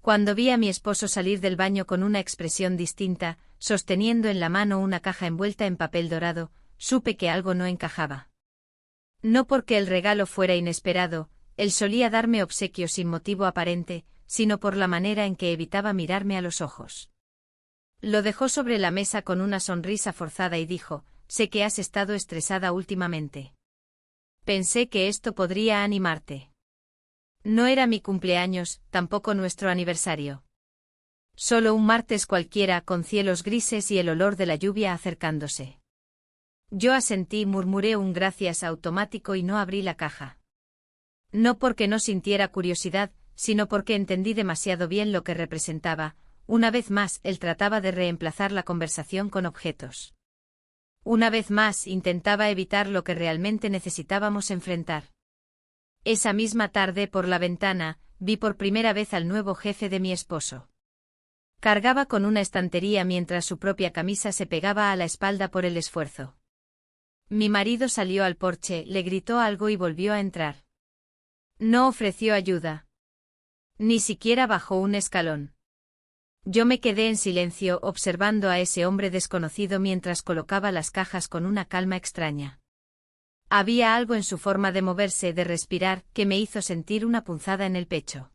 Cuando vi a mi esposo salir del baño con una expresión distinta, sosteniendo en la mano una caja envuelta en papel dorado, supe que algo no encajaba. No porque el regalo fuera inesperado, él solía darme obsequios sin motivo aparente, sino por la manera en que evitaba mirarme a los ojos. Lo dejó sobre la mesa con una sonrisa forzada y dijo: «Sé que has estado estresada últimamente. Pensé que esto podría animarte». No era mi cumpleaños, tampoco nuestro aniversario. Solo un martes cualquiera con cielos grises y el olor de la lluvia acercándose. Yo asentí, murmuré un gracias automático y no abrí la caja. No porque no sintiera curiosidad, sino porque entendí demasiado bien lo que representaba. Una vez más, él trataba de reemplazar la conversación con objetos. Una vez más, intentaba evitar lo que realmente necesitábamos enfrentar. Esa misma tarde, por la ventana, vi por primera vez al nuevo jefe de mi esposo. Cargaba con una estantería mientras su propia camisa se pegaba a la espalda por el esfuerzo. Mi marido salió al porche, le gritó algo y volvió a entrar. No ofreció ayuda. Ni siquiera bajó un escalón. Yo me quedé en silencio observando a ese hombre desconocido mientras colocaba las cajas con una calma extraña. Había algo en su forma de moverse, de respirar, que me hizo sentir una punzada en el pecho.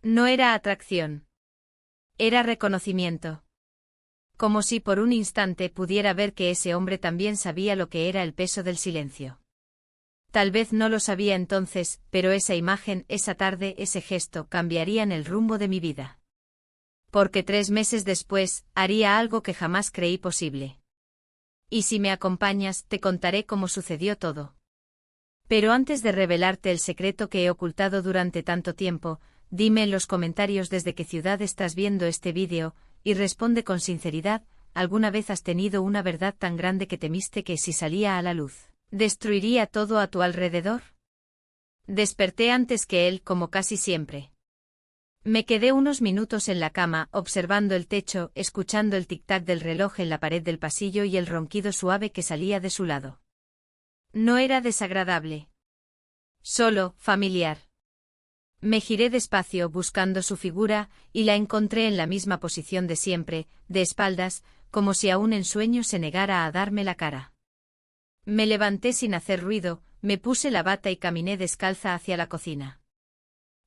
No era atracción. Era reconocimiento. Como si por un instante pudiera ver que ese hombre también sabía lo que era el peso del silencio. Tal vez no lo sabía entonces, pero esa imagen, esa tarde, ese gesto cambiarían el rumbo de mi vida. Porque 3 meses después, haría algo que jamás creí posible. Y si me acompañas, te contaré cómo sucedió todo. Pero antes de revelarte el secreto que he ocultado durante tanto tiempo, dime en los comentarios desde qué ciudad estás viendo este vídeo, y responde con sinceridad: ¿alguna vez has tenido una verdad tan grande que temiste que si salía a la luz, destruiría todo a tu alrededor? Desperté antes que él, como casi siempre. Me quedé unos minutos en la cama, observando el techo, escuchando el tic-tac del reloj en la pared del pasillo y el ronquido suave que salía de su lado. No era desagradable. Solo familiar. Me giré despacio buscando su figura, y la encontré en la misma posición de siempre, de espaldas, como si aún en sueño se negara a darme la cara. Me levanté sin hacer ruido, me puse la bata y caminé descalza hacia la cocina.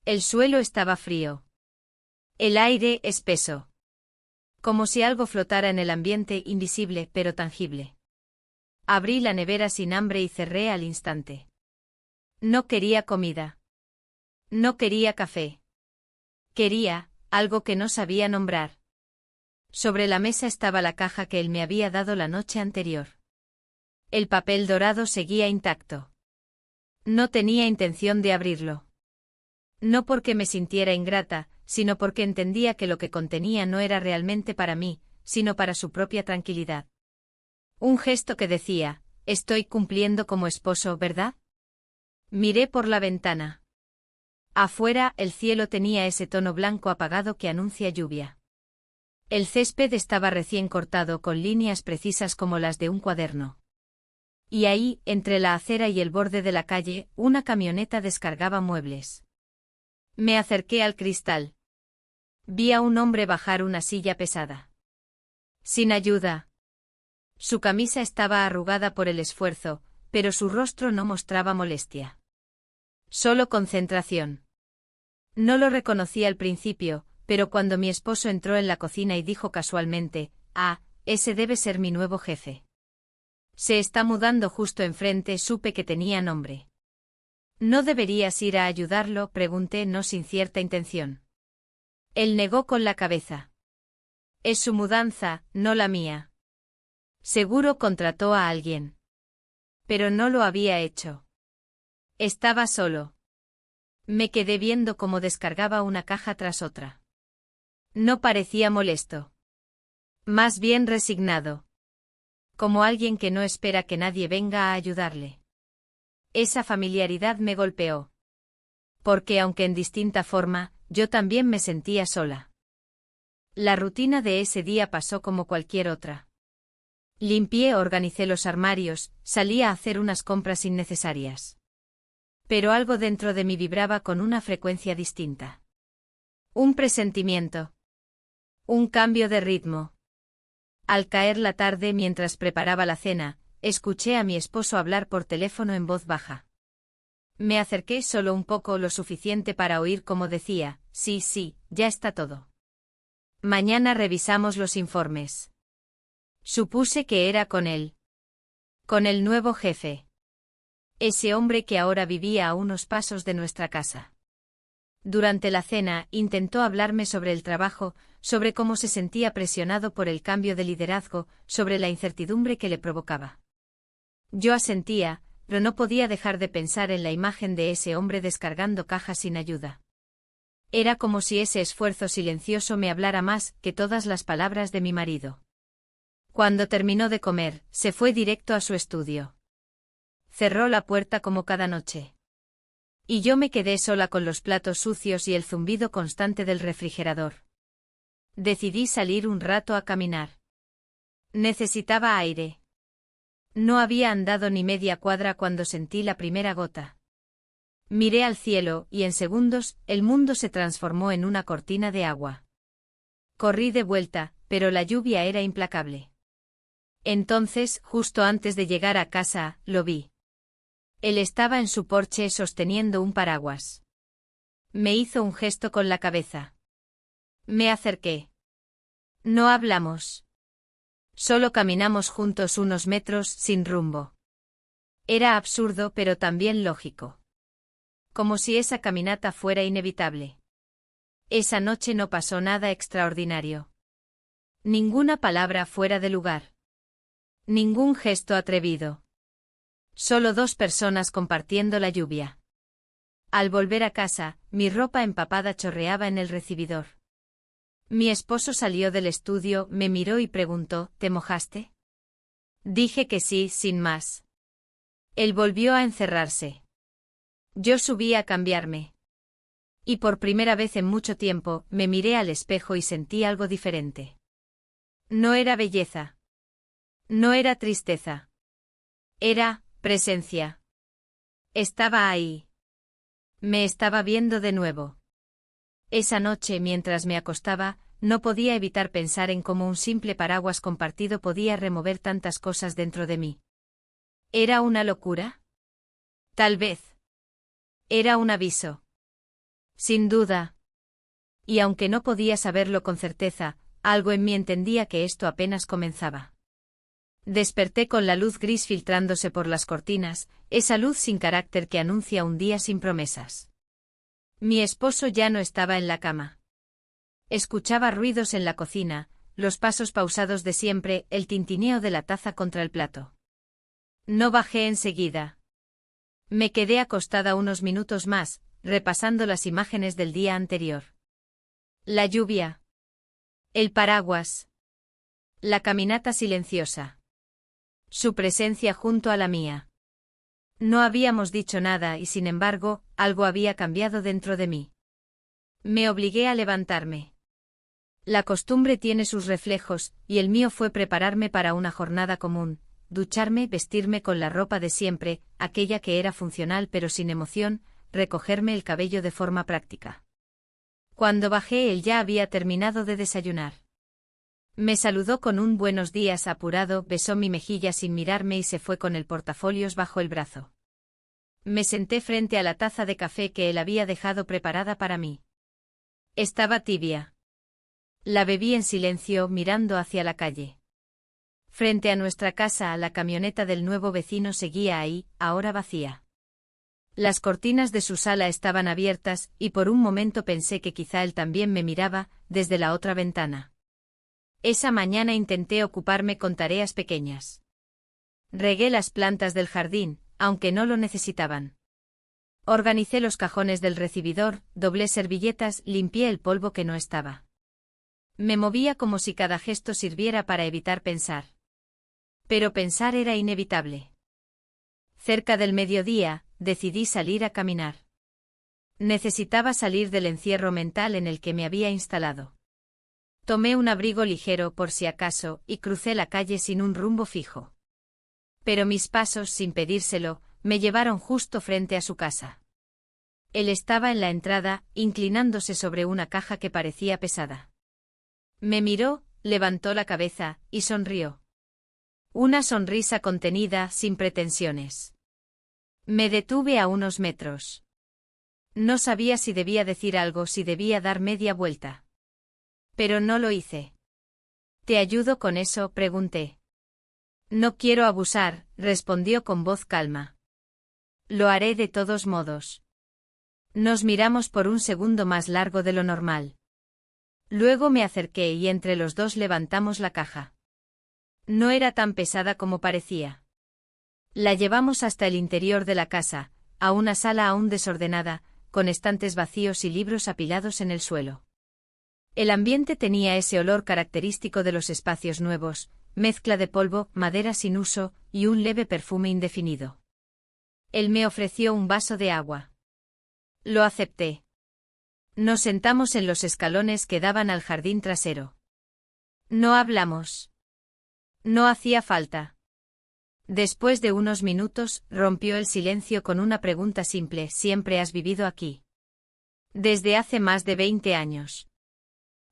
El suelo estaba frío. El aire espeso. Como si algo flotara en el ambiente, invisible pero tangible. Abrí la nevera sin hambre y cerré al instante. No quería comida. No quería café. Quería algo que no sabía nombrar. Sobre la mesa estaba la caja que él me había dado la noche anterior. El papel dorado seguía intacto. No tenía intención de abrirlo. No porque me sintiera ingrata, sino porque entendía que lo que contenía no era realmente para mí, sino para su propia tranquilidad. Un gesto que decía: estoy cumpliendo como esposo, ¿verdad? Miré por la ventana. Afuera, el cielo tenía ese tono blanco apagado que anuncia lluvia. El césped estaba recién cortado con líneas precisas como las de un cuaderno. Y ahí, entre la acera y el borde de la calle, una camioneta descargaba muebles. Me acerqué al cristal. Vi a un hombre bajar una silla pesada. Sin ayuda. Su camisa estaba arrugada por el esfuerzo, pero su rostro no mostraba molestia. Solo concentración. No lo reconocí al principio, pero cuando mi esposo entró en la cocina y dijo casualmente: «Ah, ese debe ser mi nuevo jefe. Se está mudando justo enfrente», supe que tenía nombre. «¿No deberías ir a ayudarlo?», pregunté, no sin cierta intención. Él negó con la cabeza. «Es su mudanza, no la mía. Seguro contrató a alguien». Pero no lo había hecho. Estaba solo. Me quedé viendo cómo descargaba una caja tras otra. No parecía molesto. Más bien resignado. Como alguien que no espera que nadie venga a ayudarle. Esa familiaridad me golpeó. Porque aunque en distinta forma, yo también me sentía sola. La rutina de ese día pasó como cualquier otra. Limpié, organicé los armarios, salí a hacer unas compras innecesarias. Pero algo dentro de mí vibraba con una frecuencia distinta. Un presentimiento. Un cambio de ritmo. Al caer la tarde mientras preparaba la cena, escuché a mi esposo hablar por teléfono en voz baja. Me acerqué solo un poco, lo suficiente para oír cómo decía: sí, sí, ya está todo. Mañana revisamos los informes. Supuse que era con él. Con el nuevo jefe. Ese hombre que ahora vivía a unos pasos de nuestra casa. Durante la cena, intentó hablarme sobre el trabajo, sobre cómo se sentía presionado por el cambio de liderazgo, sobre la incertidumbre que le provocaba. Yo asentía, pero no podía dejar de pensar en la imagen de ese hombre descargando cajas sin ayuda. Era como si ese esfuerzo silencioso me hablara más que todas las palabras de mi marido. Cuando terminó de comer, se fue directo a su estudio. Cerró la puerta como cada noche. Y yo me quedé sola con los platos sucios y el zumbido constante del refrigerador. Decidí salir un rato a caminar. Necesitaba aire. No había andado ni media cuadra cuando sentí la primera gota. Miré al cielo y en segundos el mundo se transformó en una cortina de agua. Corrí de vuelta, pero la lluvia era implacable. Entonces, justo antes de llegar a casa, lo vi. Él estaba en su porche sosteniendo un paraguas. Me hizo un gesto con la cabeza. Me acerqué. No hablamos. Solo caminamos juntos unos metros sin rumbo. Era absurdo pero también lógico. Como si esa caminata fuera inevitable. Esa noche no pasó nada extraordinario. Ninguna palabra fuera de lugar. Ningún gesto atrevido. Solo dos personas compartiendo la lluvia. Al volver a casa, mi ropa empapada chorreaba en el recibidor. Mi esposo salió del estudio, me miró y preguntó: ¿te mojaste? Dije que sí, sin más. Él volvió a encerrarse. Yo subí a cambiarme. Y por primera vez en mucho tiempo, me miré al espejo y sentí algo diferente. No era belleza. No era tristeza. Era presencia. Estaba ahí. Me estaba viendo de nuevo. Esa noche, mientras me acostaba, no podía evitar pensar en cómo un simple paraguas compartido podía remover tantas cosas dentro de mí. ¿Era una locura? Tal vez. Era un aviso. Sin duda. Y aunque no podía saberlo con certeza, algo en mí entendía que esto apenas comenzaba. Desperté con la luz gris filtrándose por las cortinas, esa luz sin carácter que anuncia un día sin promesas. Mi esposo ya no estaba en la cama. Escuchaba ruidos en la cocina, los pasos pausados de siempre, el tintineo de la taza contra el plato. No bajé enseguida. Me quedé acostada unos minutos más, repasando las imágenes del día anterior. La lluvia. El paraguas. La caminata silenciosa. Su presencia junto a la mía. No habíamos dicho nada y sin embargo, algo había cambiado dentro de mí. Me obligué a levantarme. La costumbre tiene sus reflejos, y el mío fue prepararme para una jornada común, ducharme, vestirme con la ropa de siempre, aquella que era funcional pero sin emoción, recogerme el cabello de forma práctica. Cuando bajé él ya había terminado de desayunar. Me saludó con un buenos días apurado, besó mi mejilla sin mirarme y se fue con el portafolios bajo el brazo. Me senté frente a la taza de café que él había dejado preparada para mí. Estaba tibia. La bebí en silencio, mirando hacia la calle. Frente a nuestra casa, la camioneta del nuevo vecino seguía ahí, ahora vacía. Las cortinas de su sala estaban abiertas, y por un momento pensé que quizá él también me miraba, desde la otra ventana. Esa mañana intenté ocuparme con tareas pequeñas. Regué las plantas del jardín, aunque no lo necesitaban. Organicé los cajones del recibidor, doblé servilletas, limpié el polvo que no estaba. Me movía como si cada gesto sirviera para evitar pensar. Pero pensar era inevitable. Cerca del mediodía, decidí salir a caminar. Necesitaba salir del encierro mental en el que me había instalado. Tomé un abrigo ligero por si acaso, y crucé la calle sin un rumbo fijo. Pero mis pasos, sin pedírselo, me llevaron justo frente a su casa. Él estaba en la entrada, inclinándose sobre una caja que parecía pesada. Me miró, levantó la cabeza, y sonrió. Una sonrisa contenida, sin pretensiones. Me detuve a unos metros. No sabía si debía decir algo, si debía dar media vuelta. Pero no lo hice. ¿Te ayudo con eso?, pregunté. No quiero abusar, respondió con voz calma. Lo haré de todos modos. Nos miramos por un segundo más largo de lo normal. Luego me acerqué y entre los dos levantamos la caja. No era tan pesada como parecía. La llevamos hasta el interior de la casa, a una sala aún desordenada, con estantes vacíos y libros apilados en el suelo. El ambiente tenía ese olor característico de los espacios nuevos, mezcla de polvo, madera sin uso, y un leve perfume indefinido. Él me ofreció un vaso de agua. Lo acepté. Nos sentamos en los escalones que daban al jardín trasero. No hablamos. No hacía falta. Después de unos minutos, rompió el silencio con una pregunta simple: ¿siempre has vivido aquí? Desde hace más de 20 años.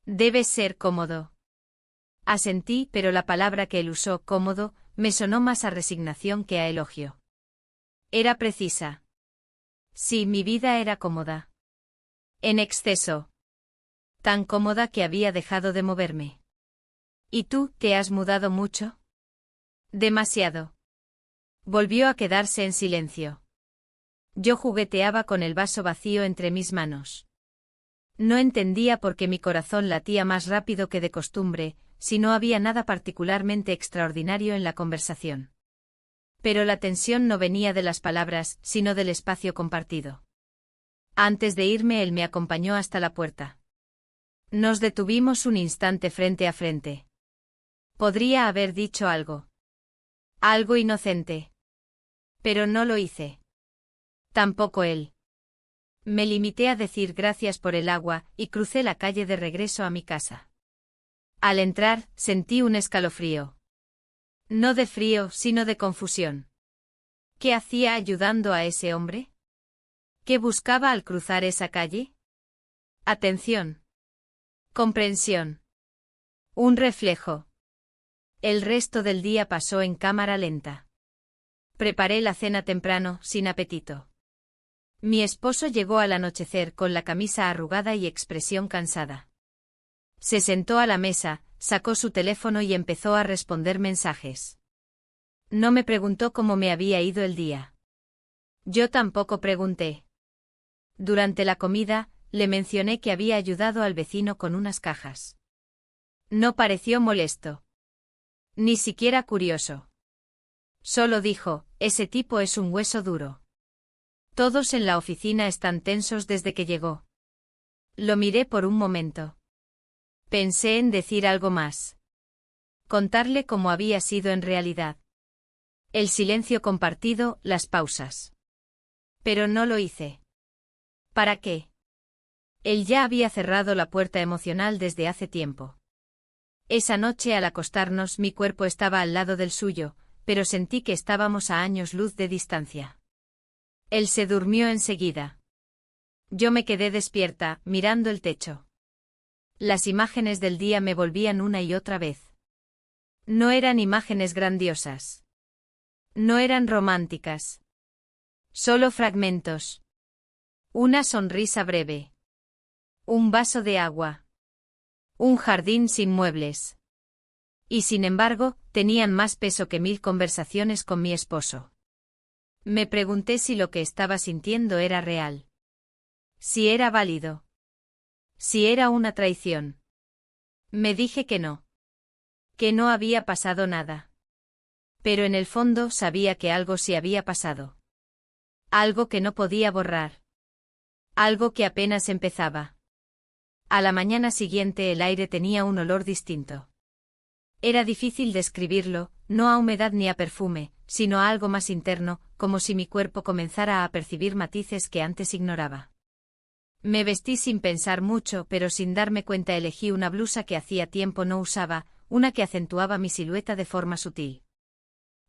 Debes ser cómodo. Asentí, pero la palabra que él usó, cómodo, me sonó más a resignación que a elogio. Era precisa. Sí, mi vida era cómoda. En exceso. Tan cómoda que había dejado de moverme. ¿Y tú, te has mudado mucho? Demasiado. Volvió a quedarse en silencio. Yo jugueteaba con el vaso vacío entre mis manos. No entendía por qué mi corazón latía más rápido que de costumbre, si no había nada particularmente extraordinario en la conversación. Pero la tensión no venía de las palabras, sino del espacio compartido. Antes de irme, él me acompañó hasta la puerta. Nos detuvimos un instante frente a frente. Podría haber dicho algo. Algo inocente. Pero no lo hice. Tampoco él. Me limité a decir gracias por el agua, y crucé la calle de regreso a mi casa. Al entrar, sentí un escalofrío. No de frío, sino de confusión. ¿Qué hacía ayudando a ese hombre? ¿Qué buscaba al cruzar esa calle? Atención. Comprensión. Un reflejo. El resto del día pasó en cámara lenta. Preparé la cena temprano, sin apetito. Mi esposo llegó al anochecer con la camisa arrugada y expresión cansada. Se sentó a la mesa, sacó su teléfono y empezó a responder mensajes. No me preguntó cómo me había ido el día. Yo tampoco pregunté. Durante la comida, le mencioné que había ayudado al vecino con unas cajas. No pareció molesto. Ni siquiera curioso. Solo dijo: ese tipo es un hueso duro. Todos en la oficina están tensos desde que llegó. Lo miré por un momento. Pensé en decir algo más. Contarle cómo había sido en realidad. El silencio compartido, las pausas. Pero no lo hice. ¿Para qué? Él ya había cerrado la puerta emocional desde hace tiempo. Esa noche al acostarnos mi cuerpo estaba al lado del suyo, pero sentí que estábamos a años luz de distancia. Él se durmió enseguida. Yo me quedé despierta, mirando el techo. Las imágenes del día me volvían una y otra vez. No eran imágenes grandiosas. No eran románticas. Solo fragmentos. Una sonrisa breve. Un vaso de agua. Un jardín sin muebles. Y sin embargo, tenían más peso que 1000 conversaciones con mi esposo. Me pregunté si lo que estaba sintiendo era real. Si era válido. Si era una traición. Me dije que no. Que no había pasado nada. Pero en el fondo sabía que algo sí había pasado. Algo que no podía borrar. Algo que apenas empezaba. A la mañana siguiente el aire tenía un olor distinto. Era difícil describirlo, no a humedad ni a perfume, sino a algo más interno, como si mi cuerpo comenzara a percibir matices que antes ignoraba. Me vestí sin pensar mucho, pero sin darme cuenta elegí una blusa que hacía tiempo no usaba, una que acentuaba mi silueta de forma sutil.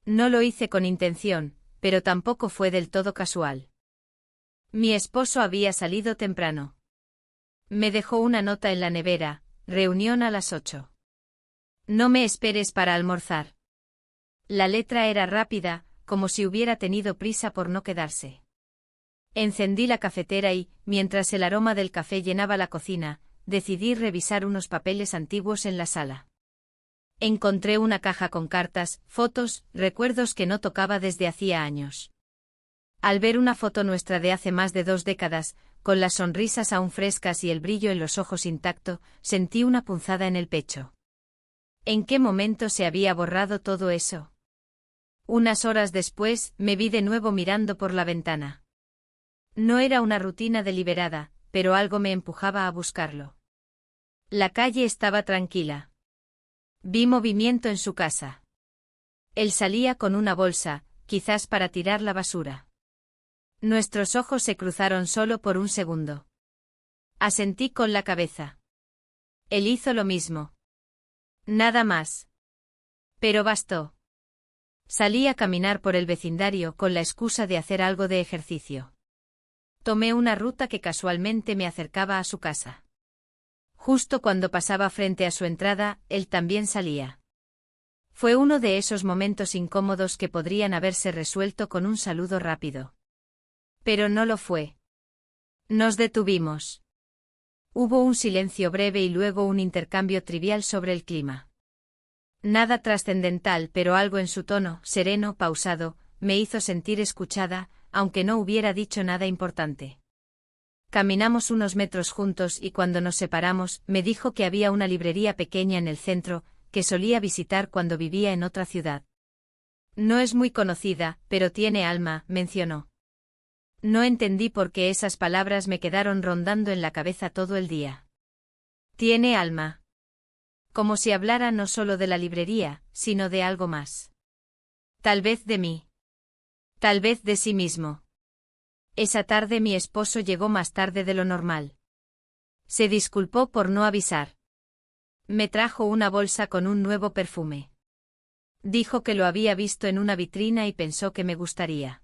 No lo hice con intención, pero tampoco fue del todo casual. Mi esposo había salido temprano. Me dejó una nota en la nevera, reunión a las 8. No me esperes para almorzar. La letra era rápida, como si hubiera tenido prisa por no quedarse. Encendí la cafetera y, mientras el aroma del café llenaba la cocina, decidí revisar unos papeles antiguos en la sala. Encontré una caja con cartas, fotos, recuerdos que no tocaba desde hacía años. Al ver una foto nuestra de hace más de 2 décadas, con las sonrisas aún frescas y el brillo en los ojos intacto, sentí una punzada en el pecho. ¿En qué momento se había borrado todo eso? Unas horas después, me vi de nuevo mirando por la ventana. No era una rutina deliberada, pero algo me empujaba a buscarlo. La calle estaba tranquila. Vi movimiento en su casa. Él salía con una bolsa, quizás para tirar la basura. Nuestros ojos se cruzaron solo por un segundo. Asentí con la cabeza. Él hizo lo mismo. Nada más. Pero bastó. Salí a caminar por el vecindario con la excusa de hacer algo de ejercicio. Tomé una ruta que casualmente me acercaba a su casa. Justo cuando pasaba frente a su entrada, él también salía. Fue uno de esos momentos incómodos que podrían haberse resuelto con un saludo rápido. Pero no lo fue. Nos detuvimos. Hubo un silencio breve y luego un intercambio trivial sobre el clima. Nada trascendental, pero algo en su tono, sereno, pausado, me hizo sentir escuchada, aunque no hubiera dicho nada importante. Caminamos unos metros juntos y cuando nos separamos, me dijo que había una librería pequeña en el centro, que solía visitar cuando vivía en otra ciudad. No es muy conocida, pero tiene alma, mencionó. No entendí por qué esas palabras me quedaron rondando en la cabeza todo el día. Tiene alma. Como si hablara no solo de la librería, sino de algo más. Tal vez de mí. Tal vez de sí mismo. Esa tarde mi esposo llegó más tarde de lo normal. Se disculpó por no avisar. Me trajo una bolsa con un nuevo perfume. Dijo que lo había visto en una vitrina y pensó que me gustaría.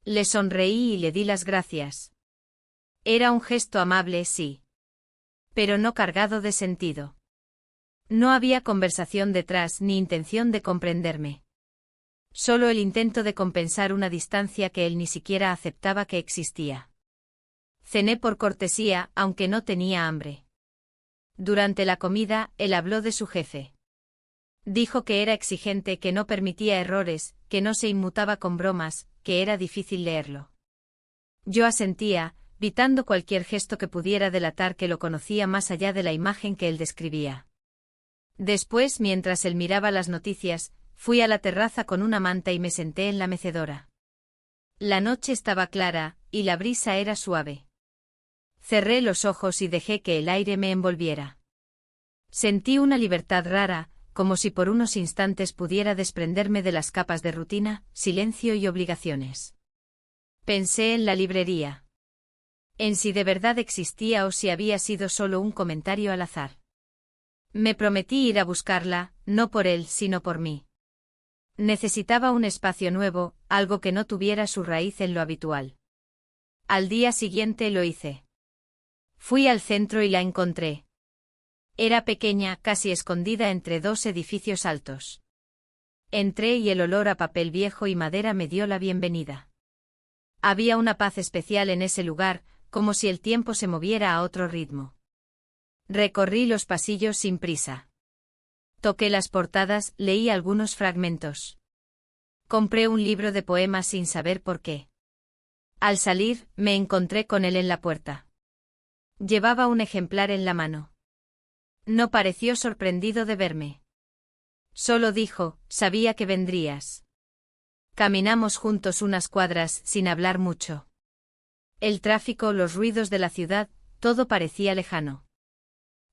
Le sonreí y le di las gracias. Era un gesto amable, sí. Pero no cargado de sentido. No había conversación detrás ni intención de comprenderme. Solo el intento de compensar una distancia que él ni siquiera aceptaba que existía. Cené por cortesía, aunque no tenía hambre. Durante la comida, él habló de su jefe. Dijo que era exigente, que no permitía errores, que no se inmutaba con bromas, que era difícil leerlo. Yo asentía, evitando cualquier gesto que pudiera delatar que lo conocía más allá de la imagen que él describía. Después, mientras él miraba las noticias, fui a la terraza con una manta y me senté en la mecedora. La noche estaba clara, y la brisa era suave. Cerré los ojos y dejé que el aire me envolviera. Sentí una libertad rara, como si por unos instantes pudiera desprenderme de las capas de rutina, silencio y obligaciones. Pensé en la librería. En si de verdad existía o si había sido solo un comentario al azar. Me prometí ir a buscarla, no por él, sino por mí. Necesitaba un espacio nuevo, algo que no tuviera su raíz en lo habitual. Al día siguiente lo hice. Fui al centro y la encontré. Era pequeña, casi escondida entre 2 edificios altos. Entré y el olor a papel viejo y madera me dio la bienvenida. Había una paz especial en ese lugar, como si el tiempo se moviera a otro ritmo. Recorrí los pasillos sin prisa. Toqué las portadas, leí algunos fragmentos. Compré un libro de poemas sin saber por qué. Al salir, me encontré con él en la puerta. Llevaba un ejemplar en la mano. No pareció sorprendido de verme. Solo dijo, sabía que vendrías. Caminamos juntos unas cuadras sin hablar mucho. El tráfico, los ruidos de la ciudad, todo parecía lejano.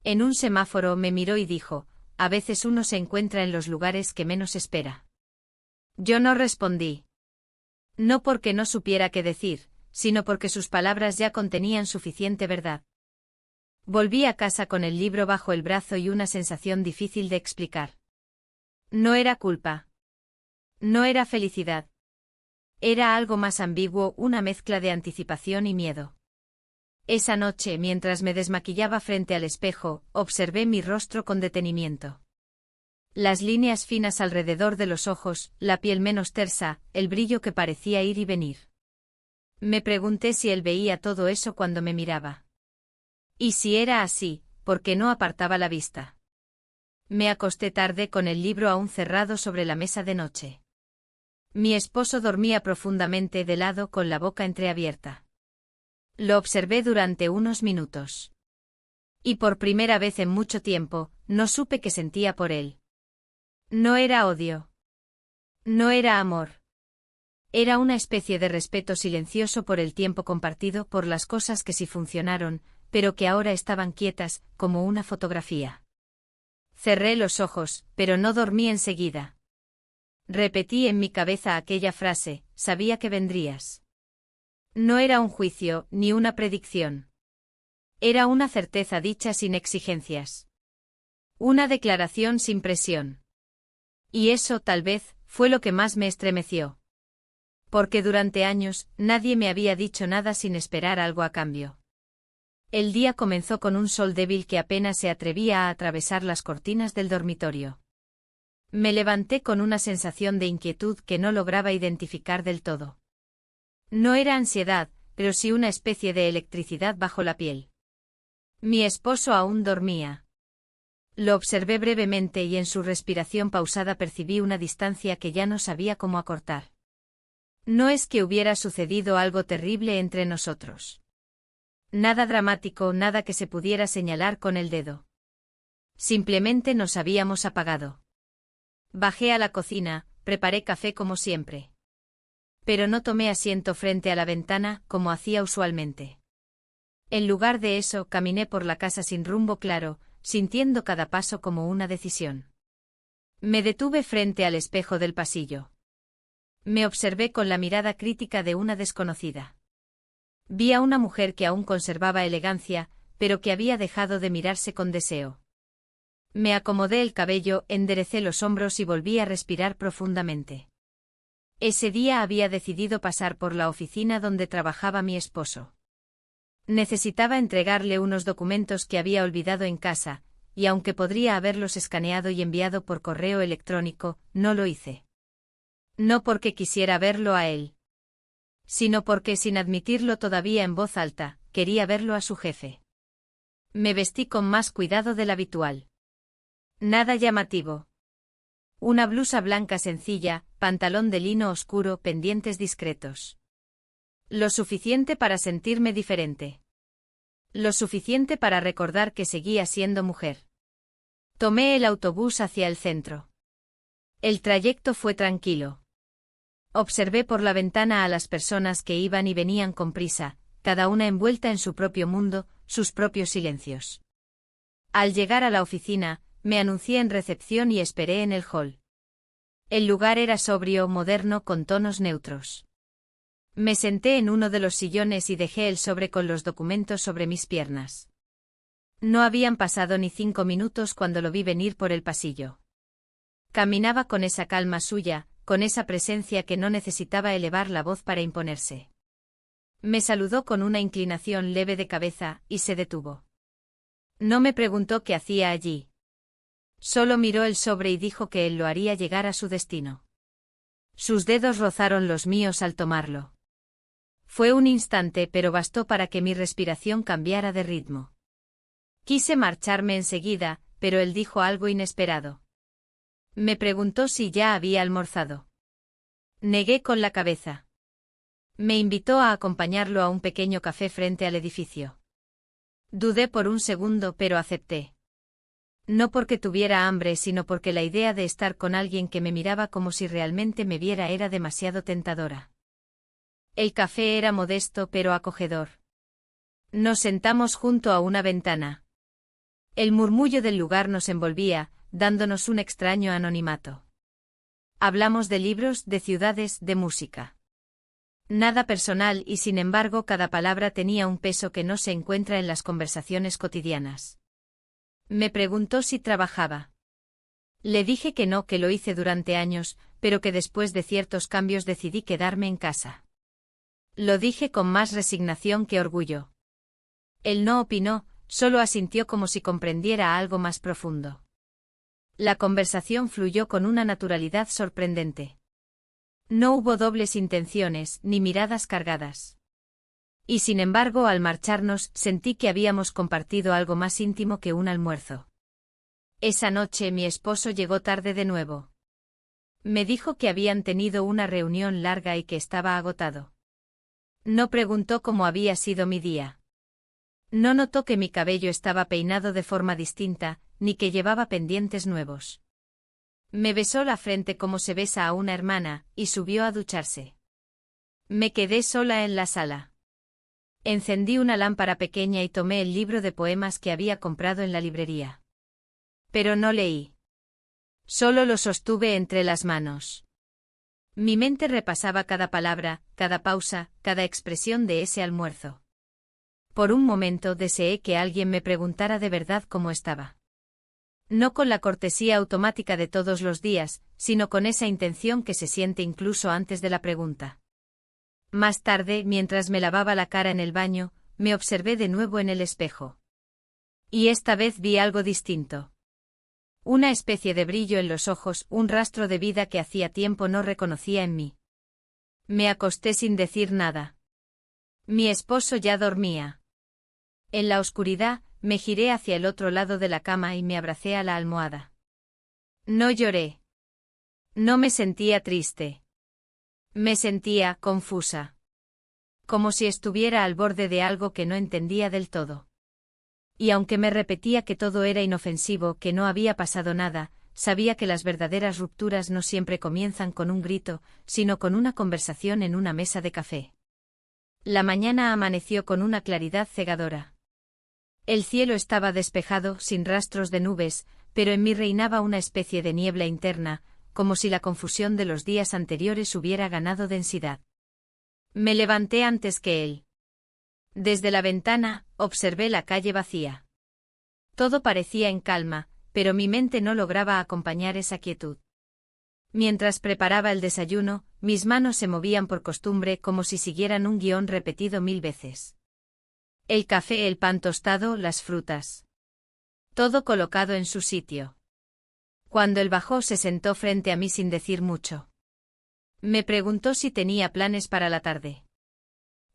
En un semáforo me miró y dijo, a veces uno se encuentra en los lugares que menos espera. Yo no respondí. No porque no supiera qué decir, sino porque sus palabras ya contenían suficiente verdad. Volví a casa con el libro bajo el brazo y una sensación difícil de explicar. No era culpa. No era felicidad. Era algo más ambiguo, una mezcla de anticipación y miedo. Esa noche, mientras me desmaquillaba frente al espejo, observé mi rostro con detenimiento. Las líneas finas alrededor de los ojos, la piel menos tersa, el brillo que parecía ir y venir. Me pregunté si él veía todo eso cuando me miraba. Y si era así, ¿por qué no apartaba la vista? Me acosté tarde con el libro aún cerrado sobre la mesa de noche. Mi esposo dormía profundamente de lado con la boca entreabierta. Lo observé durante unos minutos. Y por primera vez en mucho tiempo, no supe qué sentía por él. No era odio. No era amor. Era una especie de respeto silencioso por el tiempo compartido, por las cosas que sí funcionaron, pero que ahora estaban quietas, como una fotografía. Cerré los ojos, pero no dormí enseguida. Repetí en mi cabeza aquella frase, sabía que vendrías. No era un juicio, ni una predicción. Era una certeza dicha sin exigencias. Una declaración sin presión. Y eso, tal vez, fue lo que más me estremeció. Porque durante años, nadie me había dicho nada sin esperar algo a cambio. El día comenzó con un sol débil que apenas se atrevía a atravesar las cortinas del dormitorio. Me levanté con una sensación de inquietud que no lograba identificar del todo. No era ansiedad, pero sí una especie de electricidad bajo la piel. Mi esposo aún dormía. Lo observé brevemente y en su respiración pausada percibí una distancia que ya no sabía cómo acortar. No es que hubiera sucedido algo terrible entre nosotros. Nada dramático, nada que se pudiera señalar con el dedo. Simplemente nos habíamos apagado. Bajé a la cocina, preparé café como siempre. Pero no tomé asiento frente a la ventana, como hacía usualmente. En lugar de eso, caminé por la casa sin rumbo claro, sintiendo cada paso como una decisión. Me detuve frente al espejo del pasillo. Me observé con la mirada crítica de una desconocida. Vi a una mujer que aún conservaba elegancia, pero que había dejado de mirarse con deseo. Me acomodé el cabello, enderecé los hombros y volví a respirar profundamente. Ese día había decidido pasar por la oficina donde trabajaba mi esposo. Necesitaba entregarle unos documentos que había olvidado en casa, y aunque podría haberlos escaneado y enviado por correo electrónico, no lo hice. No porque quisiera verlo a él, sino porque, sin admitirlo todavía en voz alta, quería verlo a su jefe. Me vestí con más cuidado del habitual. Nada llamativo. Una blusa blanca sencilla, pantalón de lino oscuro, pendientes discretos. Lo suficiente para sentirme diferente. Lo suficiente para recordar que seguía siendo mujer. Tomé el autobús hacia el centro. El trayecto fue tranquilo. Observé por la ventana a las personas que iban y venían con prisa, cada una envuelta en su propio mundo, sus propios silencios. Al llegar a la oficina, me anuncié en recepción y esperé en el hall. El lugar era sobrio, moderno, con tonos neutros. Me senté en uno de los sillones y dejé el sobre con los documentos sobre mis piernas. No habían pasado ni 5 minutos cuando lo vi venir por el pasillo. Caminaba con esa calma suya, con esa presencia que no necesitaba elevar la voz para imponerse. Me saludó con una inclinación leve de cabeza, y se detuvo. No me preguntó qué hacía allí. Solo miró el sobre y dijo que él lo haría llegar a su destino. Sus dedos rozaron los míos al tomarlo. Fue un instante, pero bastó para que mi respiración cambiara de ritmo. Quise marcharme enseguida, pero él dijo algo inesperado. Me preguntó si ya había almorzado. Negué con la cabeza. Me invitó a acompañarlo a un pequeño café frente al edificio. Dudé por un segundo, pero acepté. No porque tuviera hambre, sino porque la idea de estar con alguien que me miraba como si realmente me viera era demasiado tentadora. El café era modesto pero acogedor. Nos sentamos junto a una ventana. El murmullo del lugar nos envolvía, dándonos un extraño anonimato. Hablamos de libros, de ciudades, de música. Nada personal y sin embargo cada palabra tenía un peso que no se encuentra en las conversaciones cotidianas. Me preguntó si trabajaba. Le dije que no, que lo hice durante años, pero que después de ciertos cambios decidí quedarme en casa. Lo dije con más resignación que orgullo. Él no opinó, solo asintió como si comprendiera algo más profundo. La conversación fluyó con una naturalidad sorprendente. No hubo dobles intenciones ni miradas cargadas. Y sin embargo, al marcharnos, sentí que habíamos compartido algo más íntimo que un almuerzo. Esa noche mi esposo llegó tarde de nuevo. Me dijo que habían tenido una reunión larga y que estaba agotado. No preguntó cómo había sido mi día. No notó que mi cabello estaba peinado de forma distinta, ni que llevaba pendientes nuevos. Me besó la frente como se besa a una hermana, y subió a ducharse. Me quedé sola en la sala. Encendí una lámpara pequeña y tomé el libro de poemas que había comprado en la librería. Pero no leí. Solo lo sostuve entre las manos. Mi mente repasaba cada palabra, cada pausa, cada expresión de ese almuerzo. Por un momento deseé que alguien me preguntara de verdad cómo estaba. No con la cortesía automática de todos los días, sino con esa intención que se siente incluso antes de la pregunta. Más tarde, mientras me lavaba la cara en el baño, me observé de nuevo en el espejo. Y esta vez vi algo distinto. Una especie de brillo en los ojos, un rastro de vida que hacía tiempo no reconocía en mí. Me acosté sin decir nada. Mi esposo ya dormía. En la oscuridad, me giré hacia el otro lado de la cama y me abracé a la almohada. No lloré. No me sentía triste. Me sentía confusa. Como si estuviera al borde de algo que no entendía del todo. Y aunque me repetía que todo era inofensivo, que no había pasado nada, sabía que las verdaderas rupturas no siempre comienzan con un grito, sino con una conversación en una mesa de café. La mañana amaneció con una claridad cegadora. El cielo estaba despejado, sin rastros de nubes, pero en mí reinaba una especie de niebla interna, como si la confusión de los días anteriores hubiera ganado densidad. Me levanté antes que él. Desde la ventana, observé la calle vacía. Todo parecía en calma, pero mi mente no lograba acompañar esa quietud. Mientras preparaba el desayuno, mis manos se movían por costumbre como si siguieran un guión repetido 1000 veces. El café, el pan tostado, las frutas. Todo colocado en su sitio. Cuando él bajó se sentó frente a mí sin decir mucho. Me preguntó si tenía planes para la tarde.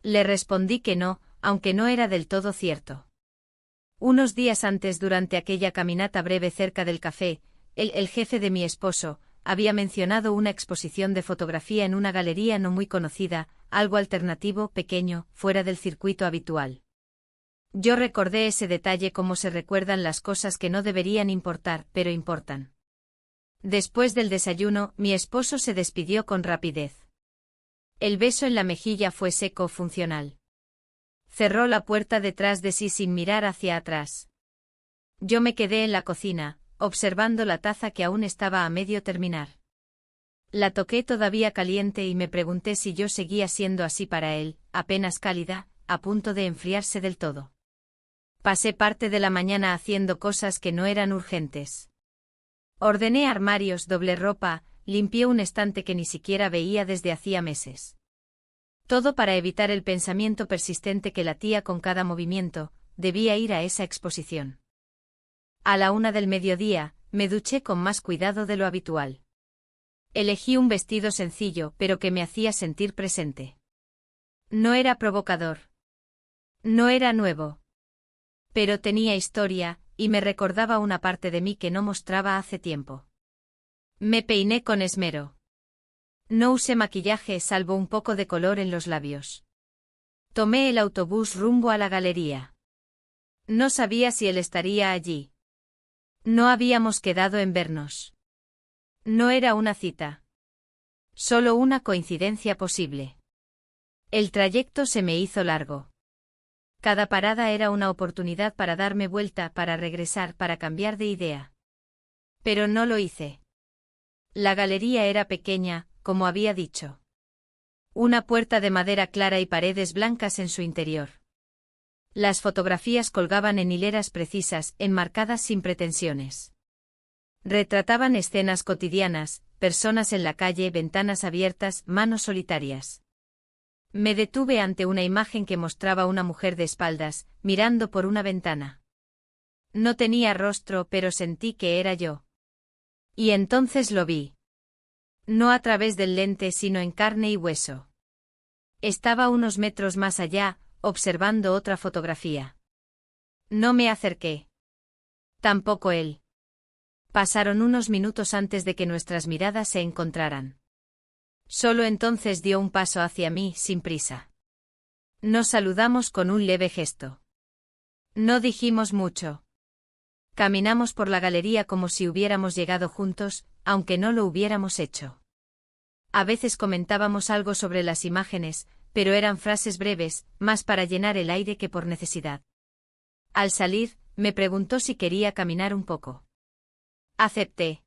Le respondí que no, aunque no era del todo cierto. Unos días antes, durante aquella caminata breve cerca del café, el jefe de mi esposo, había mencionado una exposición de fotografía en una galería no muy conocida, algo alternativo, pequeño, fuera del circuito habitual. Yo recordé ese detalle como se recuerdan las cosas que no deberían importar, pero importan. Después del desayuno, mi esposo se despidió con rapidez. El beso en la mejilla fue seco, funcional. Cerró la puerta detrás de sí sin mirar hacia atrás. Yo me quedé en la cocina, observando la taza que aún estaba a medio terminar. La toqué todavía caliente y me pregunté si yo seguía siendo así para él, apenas cálida, a punto de enfriarse del todo. Pasé parte de la mañana haciendo cosas que no eran urgentes. Ordené armarios, doblé ropa, limpié un estante que ni siquiera veía desde hacía meses. Todo para evitar el pensamiento persistente que latía con cada movimiento, debía ir a esa exposición. A la 1 del mediodía, me duché con más cuidado de lo habitual. Elegí un vestido sencillo, pero que me hacía sentir presente. No era provocador. No era nuevo. Pero tenía historia, y me recordaba una parte de mí que no mostraba hace tiempo. Me peiné con esmero. No usé maquillaje salvo un poco de color en los labios. Tomé el autobús rumbo a la galería. No sabía si él estaría allí. No habíamos quedado en vernos. No era una cita. Solo una coincidencia posible. El trayecto se me hizo largo. Cada parada era una oportunidad para darme vuelta, para regresar, para cambiar de idea. Pero no lo hice. La galería era pequeña, como había dicho. Una puerta de madera clara y paredes blancas en su interior. Las fotografías colgaban en hileras precisas, enmarcadas sin pretensiones. Retrataban escenas cotidianas, personas en la calle, ventanas abiertas, manos solitarias. Me detuve ante una imagen que mostraba una mujer de espaldas, mirando por una ventana. No tenía rostro, pero sentí que era yo. Y entonces lo vi. No a través del lente, sino en carne y hueso. Estaba unos metros más allá, observando otra fotografía. No me acerqué. Tampoco él. Pasaron unos minutos antes de que nuestras miradas se encontraran. Solo entonces dio un paso hacia mí, sin prisa. Nos saludamos con un leve gesto. No dijimos mucho. Caminamos por la galería como si hubiéramos llegado juntos, aunque no lo hubiéramos hecho. A veces comentábamos algo sobre las imágenes, pero eran frases breves, más para llenar el aire que por necesidad. Al salir, me preguntó si quería caminar un poco. Acepté.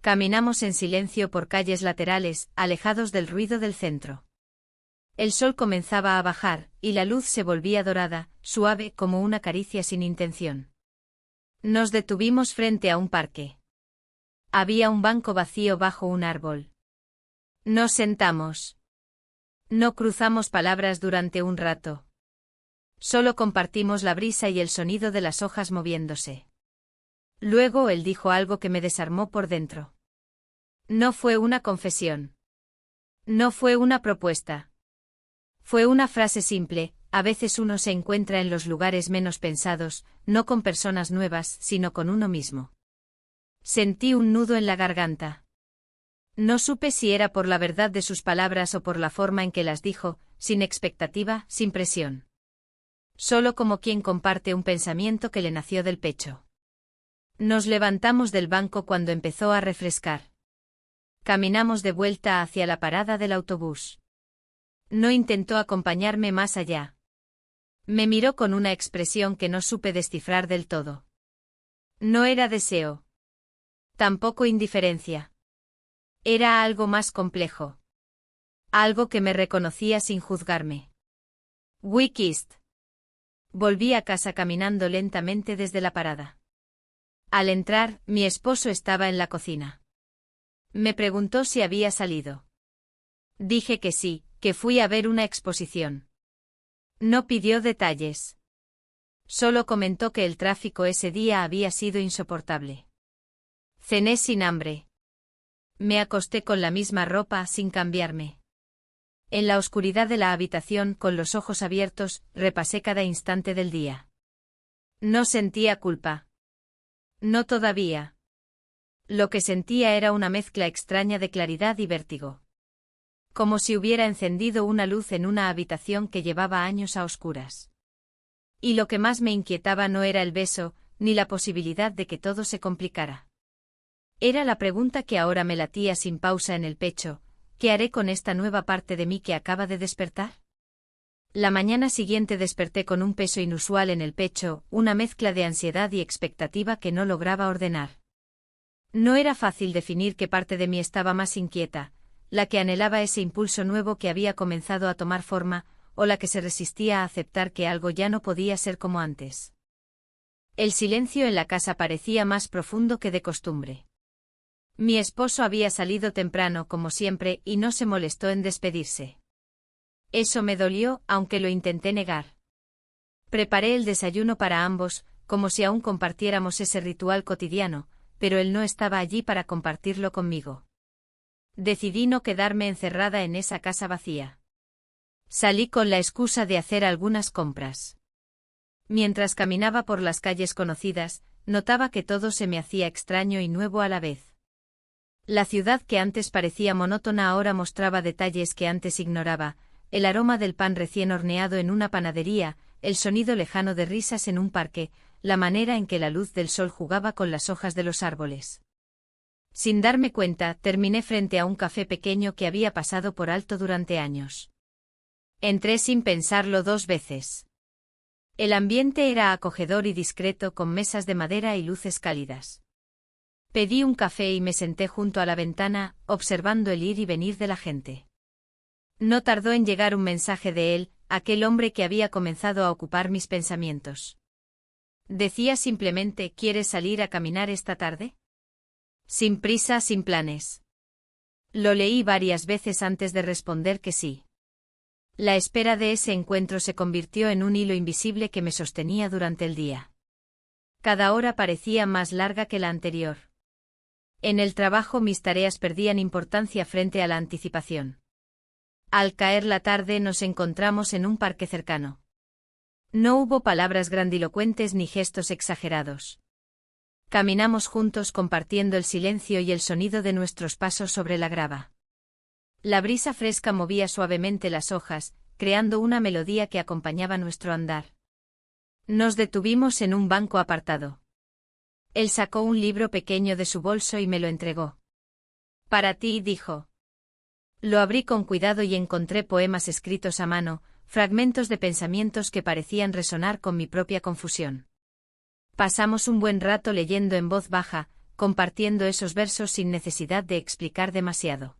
Caminamos en silencio por calles laterales, alejados del ruido del centro. El sol comenzaba a bajar, y la luz se volvía dorada, suave como una caricia sin intención. Nos detuvimos frente a un parque. Había un banco vacío bajo un árbol. Nos sentamos. No cruzamos palabras durante un rato. Solo compartimos la brisa y el sonido de las hojas moviéndose. Luego él dijo algo que me desarmó por dentro. No fue una confesión. No fue una propuesta. Fue una frase simple: a veces uno se encuentra en los lugares menos pensados, no con personas nuevas, sino con uno mismo. Sentí un nudo en la garganta. No supe si era por la verdad de sus palabras o por la forma en que las dijo, sin expectativa, sin presión. Solo como quien comparte un pensamiento que le nació del pecho. Nos levantamos del banco cuando empezó a refrescar. Caminamos de vuelta hacia la parada del autobús. No intentó acompañarme más allá. Me miró con una expresión que no supe descifrar del todo. No era deseo. Tampoco indiferencia. Era algo más complejo. Algo que me reconocía sin juzgarme. We kissed. Volví a casa caminando lentamente desde la parada. Al entrar, mi esposo estaba en la cocina. Me preguntó si había salido. Dije que sí, que fui a ver una exposición. No pidió detalles. Solo comentó que el tráfico ese día había sido insoportable. Cené sin hambre. Me acosté con la misma ropa, sin cambiarme. En la oscuridad de la habitación, con los ojos abiertos, repasé cada instante del día. No sentía culpa. No todavía. Lo que sentía era una mezcla extraña de claridad y vértigo. Como si hubiera encendido una luz en una habitación que llevaba años a oscuras. Y lo que más me inquietaba no era el beso, ni la posibilidad de que todo se complicara. Era la pregunta que ahora me latía sin pausa en el pecho: ¿qué haré con esta nueva parte de mí que acaba de despertar? La mañana siguiente desperté con un peso inusual en el pecho, una mezcla de ansiedad y expectativa que no lograba ordenar. No era fácil definir qué parte de mí estaba más inquieta, la que anhelaba ese impulso nuevo que había comenzado a tomar forma, o la que se resistía a aceptar que algo ya no podía ser como antes. El silencio en la casa parecía más profundo que de costumbre. Mi esposo había salido temprano como siempre y no se molestó en despedirse. Eso me dolió, aunque lo intenté negar. Preparé el desayuno para ambos, como si aún compartiéramos ese ritual cotidiano, pero él no estaba allí para compartirlo conmigo. Decidí no quedarme encerrada en esa casa vacía. Salí con la excusa de hacer algunas compras. Mientras caminaba por las calles conocidas, notaba que todo se me hacía extraño y nuevo a la vez. La ciudad que antes parecía monótona ahora mostraba detalles que antes ignoraba: el aroma del pan recién horneado en una panadería, el sonido lejano de risas en un parque, la manera en que la luz del sol jugaba con las hojas de los árboles. Sin darme cuenta, terminé frente a un café pequeño que había pasado por alto durante años. Entré sin pensarlo 2 veces. El ambiente era acogedor y discreto, con mesas de madera y luces cálidas. Pedí un café y me senté junto a la ventana, observando el ir y venir de la gente. No tardó en llegar un mensaje de él, aquel hombre que había comenzado a ocupar mis pensamientos. Decía simplemente: ¿quieres salir a caminar esta tarde? Sin prisa, sin planes. Lo leí varias veces antes de responder que sí. La espera de ese encuentro se convirtió en un hilo invisible que me sostenía durante el día. Cada hora parecía más larga que la anterior. En el trabajo mis tareas perdían importancia frente a la anticipación. Al caer la tarde nos encontramos en un parque cercano. No hubo palabras grandilocuentes ni gestos exagerados. Caminamos juntos compartiendo el silencio y el sonido de nuestros pasos sobre la grava. La brisa fresca movía suavemente las hojas, creando una melodía que acompañaba nuestro andar. Nos detuvimos en un banco apartado. Él sacó un libro pequeño de su bolso y me lo entregó. «Para ti», dijo. Lo abrí con cuidado y encontré poemas escritos a mano, fragmentos de pensamientos que parecían resonar con mi propia confusión. Pasamos un buen rato leyendo en voz baja, compartiendo esos versos sin necesidad de explicar demasiado.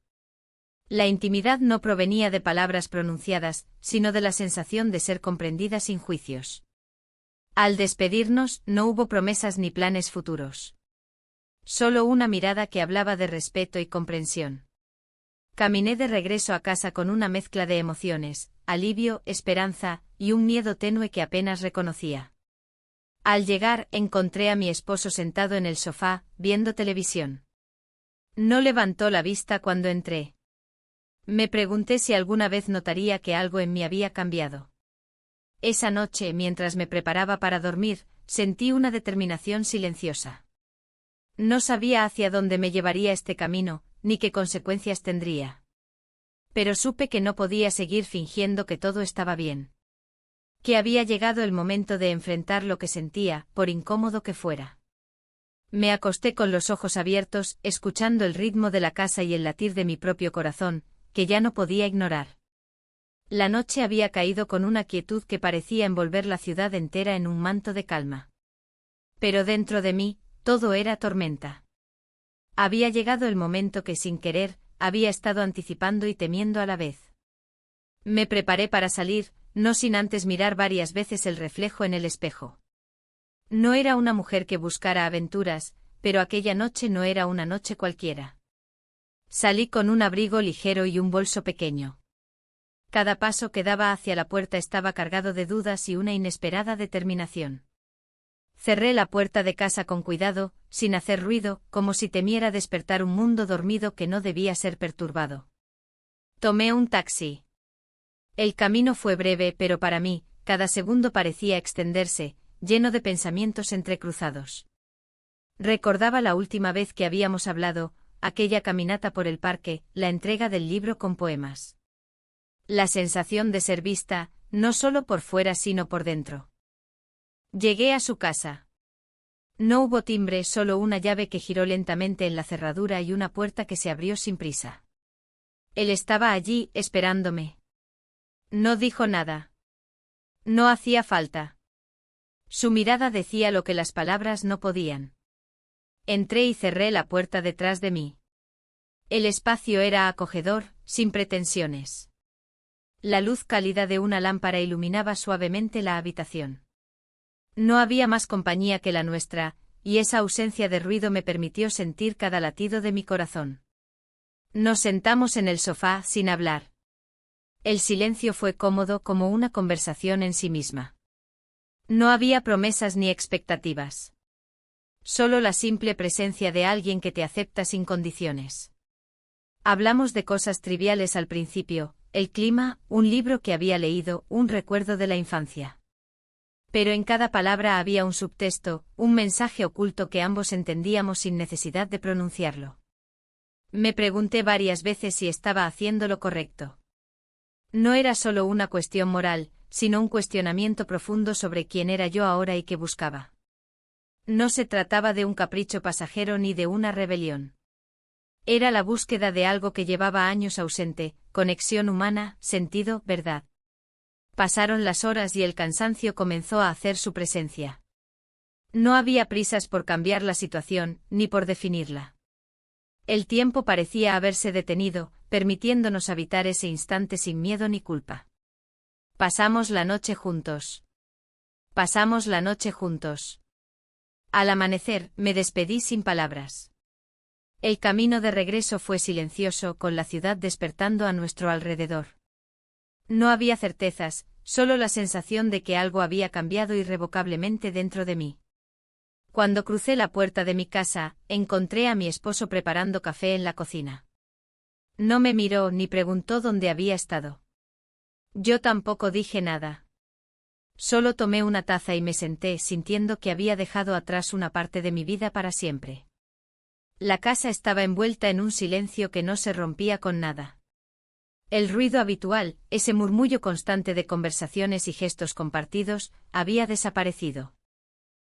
La intimidad no provenía de palabras pronunciadas, sino de la sensación de ser comprendida sin juicios. Al despedirnos, no hubo promesas ni planes futuros. Solo una mirada que hablaba de respeto y comprensión. Caminé de regreso a casa con una mezcla de emociones, alivio, esperanza, y un miedo tenue que apenas reconocía. Al llegar, encontré a mi esposo sentado en el sofá, viendo televisión. No levantó la vista cuando entré. Me pregunté si alguna vez notaría que algo en mí había cambiado. Esa noche, mientras me preparaba para dormir, sentí una determinación silenciosa. No sabía hacia dónde me llevaría este camino, ni qué consecuencias tendría. Pero supe que no podía seguir fingiendo que todo estaba bien. Que había llegado el momento de enfrentar lo que sentía, por incómodo que fuera. Me acosté con los ojos abiertos, escuchando el ritmo de la casa y el latir de mi propio corazón, que ya no podía ignorar. La noche había caído con una quietud que parecía envolver la ciudad entera en un manto de calma. Pero dentro de mí, todo era tormenta. Había llegado el momento que sin querer, había estado anticipando y temiendo a la vez. Me preparé para salir, no sin antes mirar varias veces el reflejo en el espejo. No era una mujer que buscara aventuras, pero aquella noche no era una noche cualquiera. Salí con un abrigo ligero y un bolso pequeño. Cada paso que daba hacia la puerta estaba cargado de dudas y una inesperada determinación. Cerré la puerta de casa con cuidado, sin hacer ruido, como si temiera despertar un mundo dormido que no debía ser perturbado. Tomé un taxi. El camino fue breve, pero para mí, cada segundo parecía extenderse, lleno de pensamientos entrecruzados. Recordaba la última vez que habíamos hablado, aquella caminata por el parque, la entrega del libro con poemas. La sensación de ser vista, no solo por fuera sino por dentro. Llegué a su casa. No hubo timbre, solo una llave que giró lentamente en la cerradura y una puerta que se abrió sin prisa. Él estaba allí, esperándome. No dijo nada. No hacía falta. Su mirada decía lo que las palabras no podían. Entré y cerré la puerta detrás de mí. El espacio era acogedor, sin pretensiones. La luz cálida de una lámpara iluminaba suavemente la habitación. No había más compañía que la nuestra, y esa ausencia de ruido me permitió sentir cada latido de mi corazón. Nos sentamos en el sofá sin hablar. El silencio fue cómodo como una conversación en sí misma. No había promesas ni expectativas. Solo la simple presencia de alguien que te acepta sin condiciones. Hablamos de cosas triviales al principio, el clima, un libro que había leído, un recuerdo de la infancia. Pero en cada palabra había un subtexto, un mensaje oculto que ambos entendíamos sin necesidad de pronunciarlo. Me pregunté varias veces si estaba haciendo lo correcto. No era solo una cuestión moral, sino un cuestionamiento profundo sobre quién era yo ahora y qué buscaba. No se trataba de un capricho pasajero ni de una rebelión. Era la búsqueda de algo que llevaba años ausente, conexión humana, sentido, verdad. Pasaron las horas y el cansancio comenzó a hacer su presencia. No había prisas por cambiar la situación, ni por definirla. El tiempo parecía haberse detenido, permitiéndonos habitar ese instante sin miedo ni culpa. Pasamos la noche juntos. Pasamos la noche juntos. Al amanecer, me despedí sin palabras. El camino de regreso fue silencioso, con la ciudad despertando a nuestro alrededor. No había certezas, solo la sensación de que algo había cambiado irrevocablemente dentro de mí. Cuando crucé la puerta de mi casa, encontré a mi esposo preparando café en la cocina. No me miró ni preguntó dónde había estado. Yo tampoco dije nada. Solo tomé una taza y me senté, sintiendo que había dejado atrás una parte de mi vida para siempre. La casa estaba envuelta en un silencio que no se rompía con nada. El ruido habitual, ese murmullo constante de conversaciones y gestos compartidos, había desaparecido.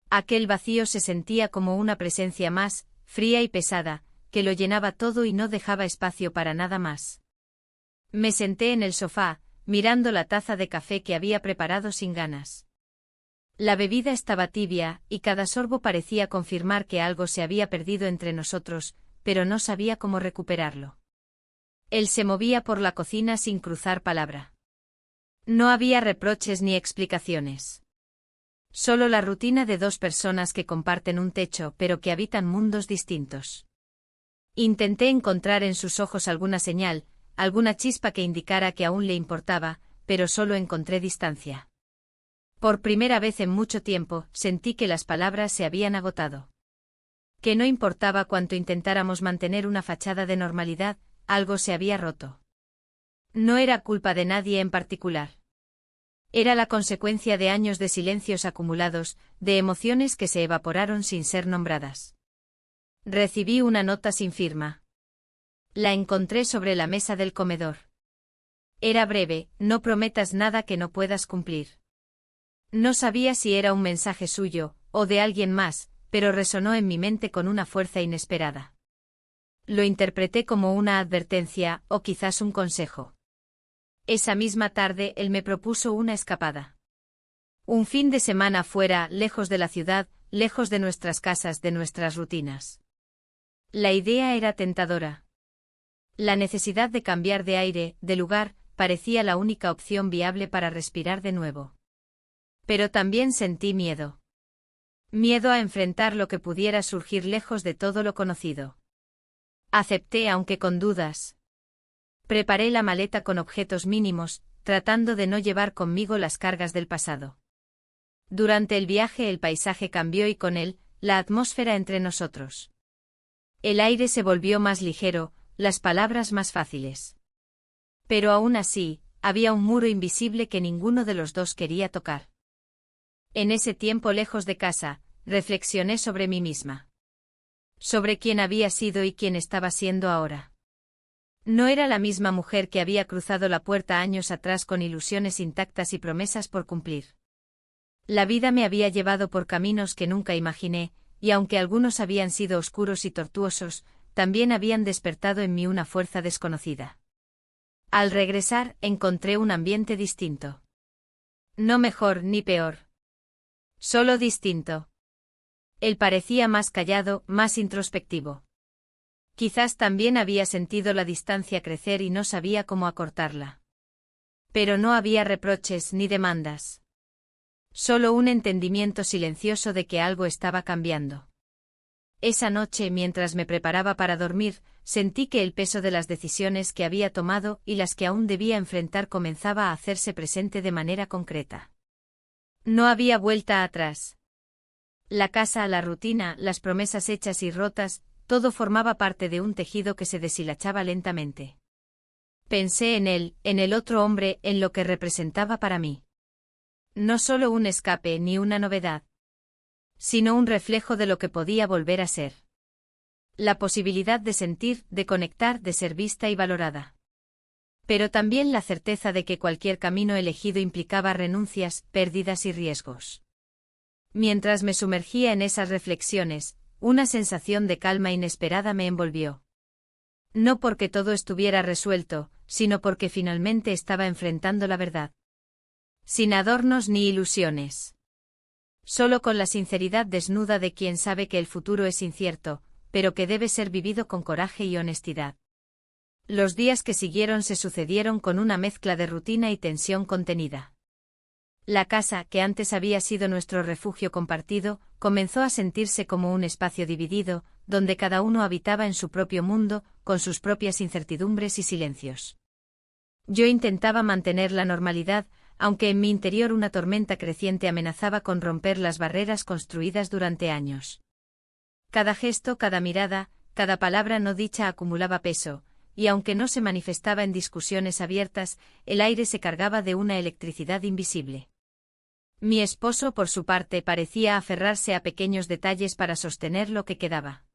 Aquel vacío se sentía como una presencia más, fría y pesada, que lo llenaba todo y no dejaba espacio para nada más. Me senté en el sofá, mirando la taza de café que había preparado sin ganas. La bebida estaba tibia, y cada sorbo parecía confirmar que algo se había perdido entre nosotros, pero no sabía cómo recuperarlo. Él se movía por la cocina sin cruzar palabra. No había reproches ni explicaciones. Solo la rutina de dos personas que comparten un techo pero que habitan mundos distintos. Intenté encontrar en sus ojos alguna señal, alguna chispa que indicara que aún le importaba, pero solo encontré distancia. Por primera vez en mucho tiempo, sentí que las palabras se habían agotado. Que no importaba cuánto intentáramos mantener una fachada de normalidad, algo se había roto. No era culpa de nadie en particular. Era la consecuencia de años de silencios acumulados, de emociones que se evaporaron sin ser nombradas. Recibí una nota sin firma. La encontré sobre la mesa del comedor. Era breve: no prometas nada que no puedas cumplir. No sabía si era un mensaje suyo, o de alguien más, pero resonó en mi mente con una fuerza inesperada. Lo interpreté como una advertencia, o quizás un consejo. Esa misma tarde él me propuso una escapada. Un fin de semana fuera, lejos de la ciudad, lejos de nuestras casas, de nuestras rutinas. La idea era tentadora. La necesidad de cambiar de aire, de lugar, parecía la única opción viable para respirar de nuevo. Pero también sentí miedo. Miedo a enfrentar lo que pudiera surgir lejos de todo lo conocido. Acepté, aunque con dudas. Preparé la maleta con objetos mínimos, tratando de no llevar conmigo las cargas del pasado. Durante el viaje el paisaje cambió y con él, la atmósfera entre nosotros. El aire se volvió más ligero, las palabras más fáciles. Pero aún así, había un muro invisible que ninguno de los dos quería tocar. En ese tiempo lejos de casa, reflexioné sobre mí misma. Sobre quién había sido y quién estaba siendo ahora. No era la misma mujer que había cruzado la puerta años atrás con ilusiones intactas y promesas por cumplir. La vida me había llevado por caminos que nunca imaginé, y aunque algunos habían sido oscuros y tortuosos, también habían despertado en mí una fuerza desconocida. Al regresar, encontré un ambiente distinto. No mejor ni peor. Solo distinto. Él parecía más callado, más introspectivo. Quizás también había sentido la distancia crecer y no sabía cómo acortarla. Pero no había reproches ni demandas. Solo un entendimiento silencioso de que algo estaba cambiando. Esa noche, mientras me preparaba para dormir, sentí que el peso de las decisiones que había tomado y las que aún debía enfrentar comenzaba a hacerse presente de manera concreta. No había vuelta atrás. La casa, la rutina, las promesas hechas y rotas, todo formaba parte de un tejido que se deshilachaba lentamente. Pensé en él, en el otro hombre, en lo que representaba para mí. No solo un escape ni una novedad, sino un reflejo de lo que podía volver a ser. La posibilidad de sentir, de conectar, de ser vista y valorada. Pero también la certeza de que cualquier camino elegido implicaba renuncias, pérdidas y riesgos. Mientras me sumergía en esas reflexiones, una sensación de calma inesperada me envolvió. No porque todo estuviera resuelto, sino porque finalmente estaba enfrentando la verdad. Sin adornos ni ilusiones. Solo con la sinceridad desnuda de quien sabe que el futuro es incierto, pero que debe ser vivido con coraje y honestidad. Los días que siguieron se sucedieron con una mezcla de rutina y tensión contenida. La casa, que antes había sido nuestro refugio compartido, comenzó a sentirse como un espacio dividido, donde cada uno habitaba en su propio mundo, con sus propias incertidumbres y silencios. Yo intentaba mantener la normalidad, aunque en mi interior una tormenta creciente amenazaba con romper las barreras construidas durante años. Cada gesto, cada mirada, cada palabra no dicha acumulaba peso, y aunque no se manifestaba en discusiones abiertas, el aire se cargaba de una electricidad invisible. Mi esposo, por su parte, parecía aferrarse a pequeños detalles para sostener lo que quedaba.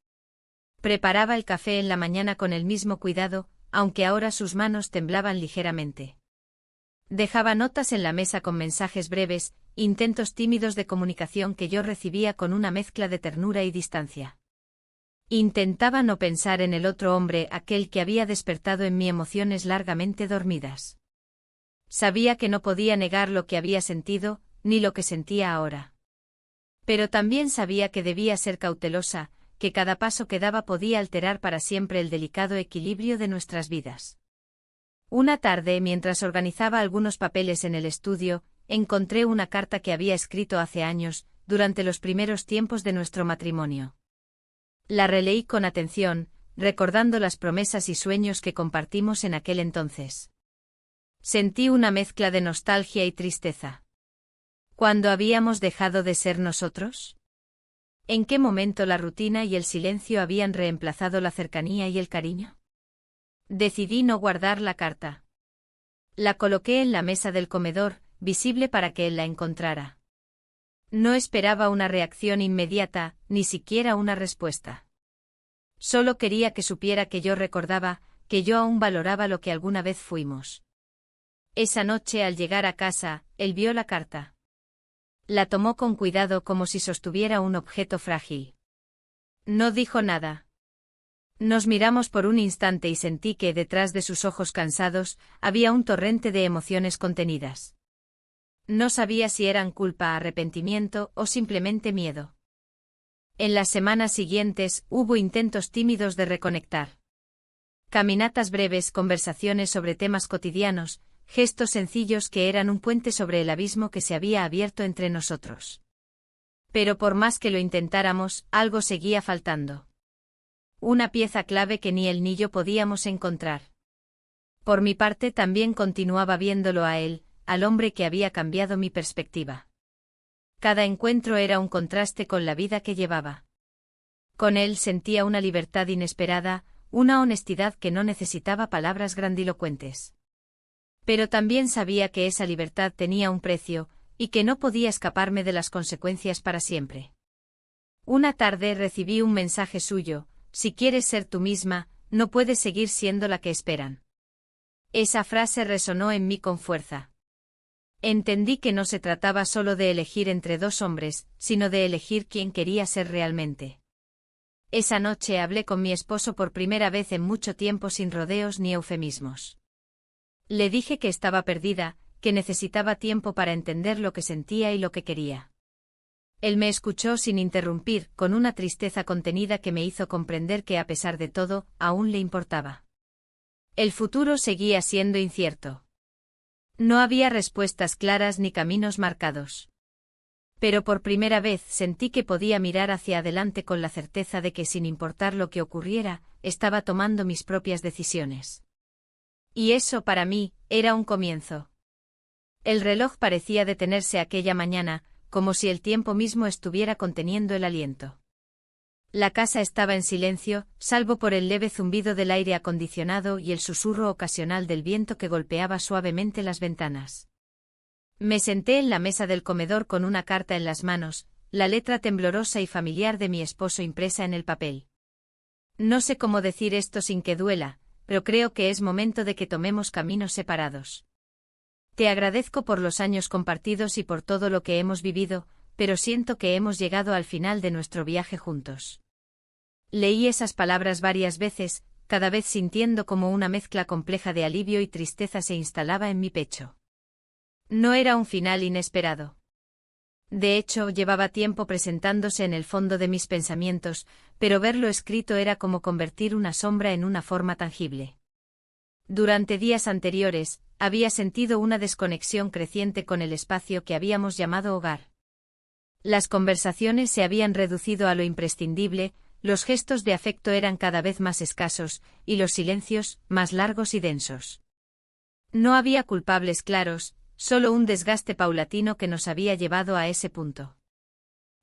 Preparaba el café en la mañana con el mismo cuidado, aunque ahora sus manos temblaban ligeramente. Dejaba notas en la mesa con mensajes breves, intentos tímidos de comunicación que yo recibía con una mezcla de ternura y distancia. Intentaba no pensar en el otro hombre, aquel que había despertado en mí emociones largamente dormidas. Sabía que no podía negar lo que había sentido, ni lo que sentía ahora. Pero también sabía que debía ser cautelosa, que cada paso que daba podía alterar para siempre el delicado equilibrio de nuestras vidas. Una tarde, mientras organizaba algunos papeles en el estudio, encontré una carta que había escrito hace años, durante los primeros tiempos de nuestro matrimonio. La releí con atención, recordando las promesas y sueños que compartimos en aquel entonces. Sentí una mezcla de nostalgia y tristeza. ¿Cuándo habíamos dejado de ser nosotros? ¿En qué momento la rutina y el silencio habían reemplazado la cercanía y el cariño? Decidí no guardar la carta. La coloqué en la mesa del comedor, visible para que él la encontrara. No esperaba una reacción inmediata, ni siquiera una respuesta. Solo quería que supiera que yo recordaba, que yo aún valoraba lo que alguna vez fuimos. Esa noche, al llegar a casa, él vio la carta. La tomó con cuidado como si sostuviera un objeto frágil. No dijo nada. Nos miramos por un instante y sentí que, detrás de sus ojos cansados, había un torrente de emociones contenidas. No sabía si eran culpa, arrepentimiento o simplemente miedo. En las semanas siguientes, hubo intentos tímidos de reconectar. Caminatas breves, conversaciones sobre temas cotidianos, gestos sencillos que eran un puente sobre el abismo que se había abierto entre nosotros. Pero por más que lo intentáramos, algo seguía faltando. Una pieza clave que ni él ni yo podíamos encontrar. Por mi parte también continuaba viéndolo a él, al hombre que había cambiado mi perspectiva. Cada encuentro era un contraste con la vida que llevaba. Con él sentía una libertad inesperada, una honestidad que no necesitaba palabras grandilocuentes. Pero también sabía que esa libertad tenía un precio, y que no podía escaparme de las consecuencias para siempre. Una tarde recibí un mensaje suyo: si quieres ser tú misma, no puedes seguir siendo la que esperan. Esa frase resonó en mí con fuerza. Entendí que no se trataba solo de elegir entre dos hombres, sino de elegir quién quería ser realmente. Esa noche hablé con mi esposo por primera vez en mucho tiempo, sin rodeos ni eufemismos. Le dije que estaba perdida, que necesitaba tiempo para entender lo que sentía y lo que quería. Él me escuchó sin interrumpir, con una tristeza contenida que me hizo comprender que, a pesar de todo, aún le importaba. El futuro seguía siendo incierto. No había respuestas claras ni caminos marcados. Pero por primera vez sentí que podía mirar hacia adelante con la certeza de que, sin importar lo que ocurriera, estaba tomando mis propias decisiones. Y eso, para mí, era un comienzo. El reloj parecía detenerse aquella mañana, como si el tiempo mismo estuviera conteniendo el aliento. La casa estaba en silencio, salvo por el leve zumbido del aire acondicionado y el susurro ocasional del viento que golpeaba suavemente las ventanas. Me senté en la mesa del comedor con una carta en las manos, la letra temblorosa y familiar de mi esposo impresa en el papel. No sé cómo decir esto sin que duela, pero creo que es momento de que tomemos caminos separados. Te agradezco por los años compartidos y por todo lo que hemos vivido, pero siento que hemos llegado al final de nuestro viaje juntos. Leí esas palabras varias veces, cada vez sintiendo como una mezcla compleja de alivio y tristeza se instalaba en mi pecho. No era un final inesperado. De hecho, llevaba tiempo presentándose en el fondo de mis pensamientos, pero verlo escrito era como convertir una sombra en una forma tangible. Durante días anteriores, había sentido una desconexión creciente con el espacio que habíamos llamado hogar. Las conversaciones se habían reducido a lo imprescindible, los gestos de afecto eran cada vez más escasos, y los silencios, más largos y densos. No había culpables claros, solo un desgaste paulatino que nos había llevado a ese punto.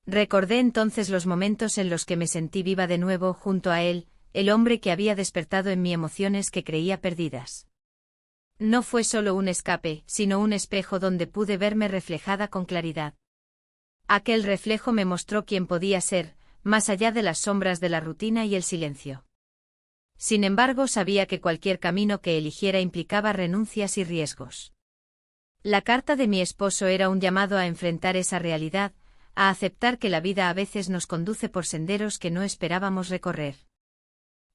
Recordé entonces los momentos en los que me sentí viva de nuevo junto a él, el hombre que había despertado en mí emociones que creía perdidas. No fue solo un escape, sino un espejo donde pude verme reflejada con claridad. Aquel reflejo me mostró quién podía ser, más allá de las sombras de la rutina y el silencio. Sin embargo, sabía que cualquier camino que eligiera implicaba renuncias y riesgos. La carta de mi esposo era un llamado a enfrentar esa realidad, a aceptar que la vida a veces nos conduce por senderos que no esperábamos recorrer.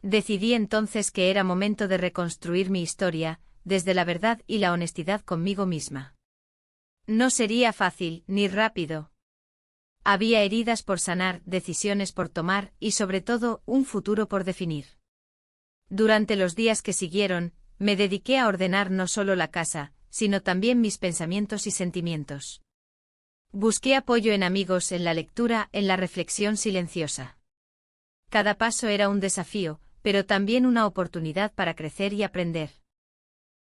Decidí entonces que era momento de reconstruir mi historia, desde la verdad y la honestidad conmigo misma. No sería fácil, ni rápido. Había heridas por sanar, decisiones por tomar y sobre todo, un futuro por definir. Durante los días que siguieron, me dediqué a ordenar no solo la casa, sino también mis pensamientos y sentimientos. Busqué apoyo en amigos, en la lectura, en la reflexión silenciosa. Cada paso era un desafío, pero también una oportunidad para crecer y aprender.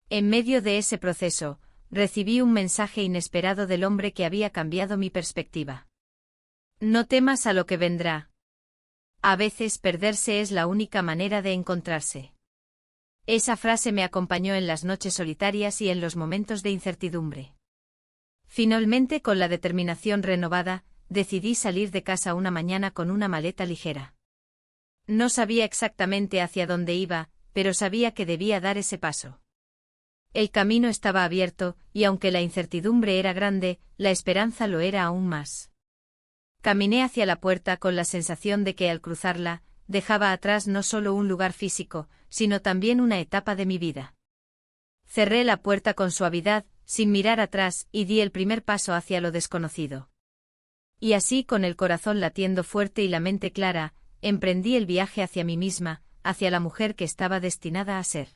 En medio de ese proceso, recibí un mensaje inesperado del hombre que había cambiado mi perspectiva. No temas a lo que vendrá. A veces perderse es la única manera de encontrarse. Esa frase me acompañó en las noches solitarias y en los momentos de incertidumbre. Finalmente, con la determinación renovada, decidí salir de casa una mañana con una maleta ligera. No sabía exactamente hacia dónde iba, pero sabía que debía dar ese paso. El camino estaba abierto, y aunque la incertidumbre era grande, la esperanza lo era aún más. Caminé hacia la puerta con la sensación de que al cruzarla, dejaba atrás no solo un lugar físico, sino también una etapa de mi vida. Cerré la puerta con suavidad, sin mirar atrás, y di el primer paso hacia lo desconocido. Y así, con el corazón latiendo fuerte y la mente clara, emprendí el viaje hacia mí misma, hacia la mujer que estaba destinada a ser.